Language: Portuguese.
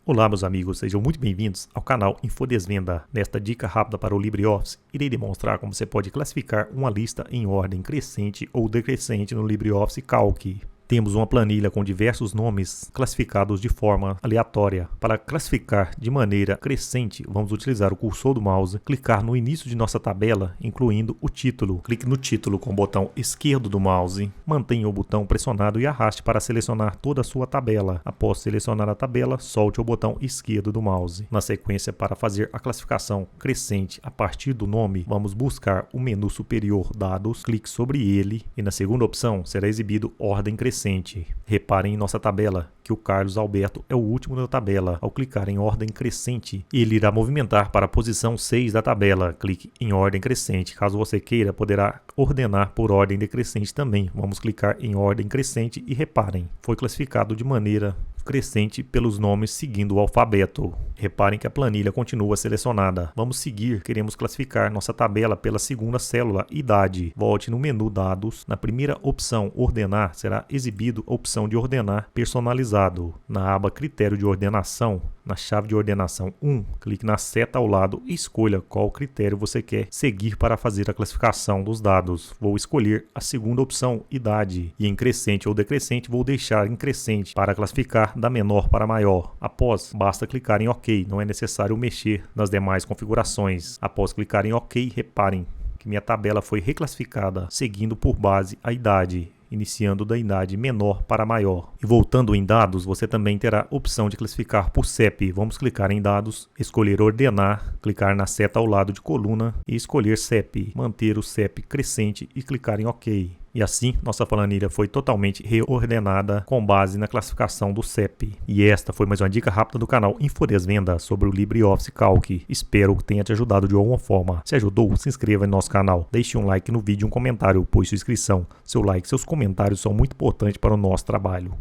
Olá meus amigos, sejam muito bem-vindos ao canal Infodesvenda. Nesta dica rápida para o LibreOffice, irei demonstrar como você pode classificar uma lista em ordem crescente ou decrescente no LibreOffice Calc. Temos uma planilha com diversos nomes classificados de forma aleatória. Para classificar de maneira crescente, vamos utilizar o cursor do mouse, clicar no início de nossa tabela, incluindo o título. Clique no título com o botão esquerdo do mouse, mantenha o botão pressionado e arraste para selecionar toda a sua tabela. Após selecionar a tabela, solte o botão esquerdo do mouse. Na sequência, para fazer a classificação crescente a partir do nome, vamos buscar o menu superior Dados, clique sobre ele e na segunda opção será exibido Ordem Crescente. Reparem em nossa tabela que o Carlos Alberto é o último da tabela. Ao clicar em ordem crescente, ele irá movimentar para a posição 6 da tabela. Clique em ordem crescente. Caso você queira, poderá ordenar por ordem decrescente também. Vamos clicar em ordem crescente e reparem, foi classificado de maneira crescente pelos nomes seguindo o alfabeto. Reparem que a planilha continua selecionada. Vamos seguir, queremos classificar nossa tabela pela segunda célula, idade. Volte no menu Dados. Na primeira opção, Ordenar, será exibido a opção de ordenar personalizado. Na aba Critério de Ordenação, na chave de ordenação 1, clique na seta ao lado e escolha qual critério você quer seguir para fazer a classificação dos dados. Vou escolher a segunda opção, idade, e em crescente ou decrescente vou deixar em crescente para classificar da menor para maior. Após, basta clicar em OK, não é necessário mexer nas demais configurações. Após clicar em OK, reparem que minha tabela foi reclassificada seguindo por base a idade, iniciando da idade menor para maior. E voltando em dados, você também terá a opção de classificar por CEP. Vamos clicar em dados, escolher ordenar, clicar na seta ao lado de coluna e escolher CEP, manter o CEP crescente e clicar em OK. E assim, nossa planilha foi totalmente reordenada com base na classificação do CEP. E esta foi mais uma dica rápida do canal Infodesvenda sobre o LibreOffice Calc. Espero que tenha te ajudado de alguma forma. Se ajudou, se inscreva em nosso canal. Deixe um like no vídeo e um comentário, pois sua inscrição, seu like e seus comentários são muito importantes para o nosso trabalho.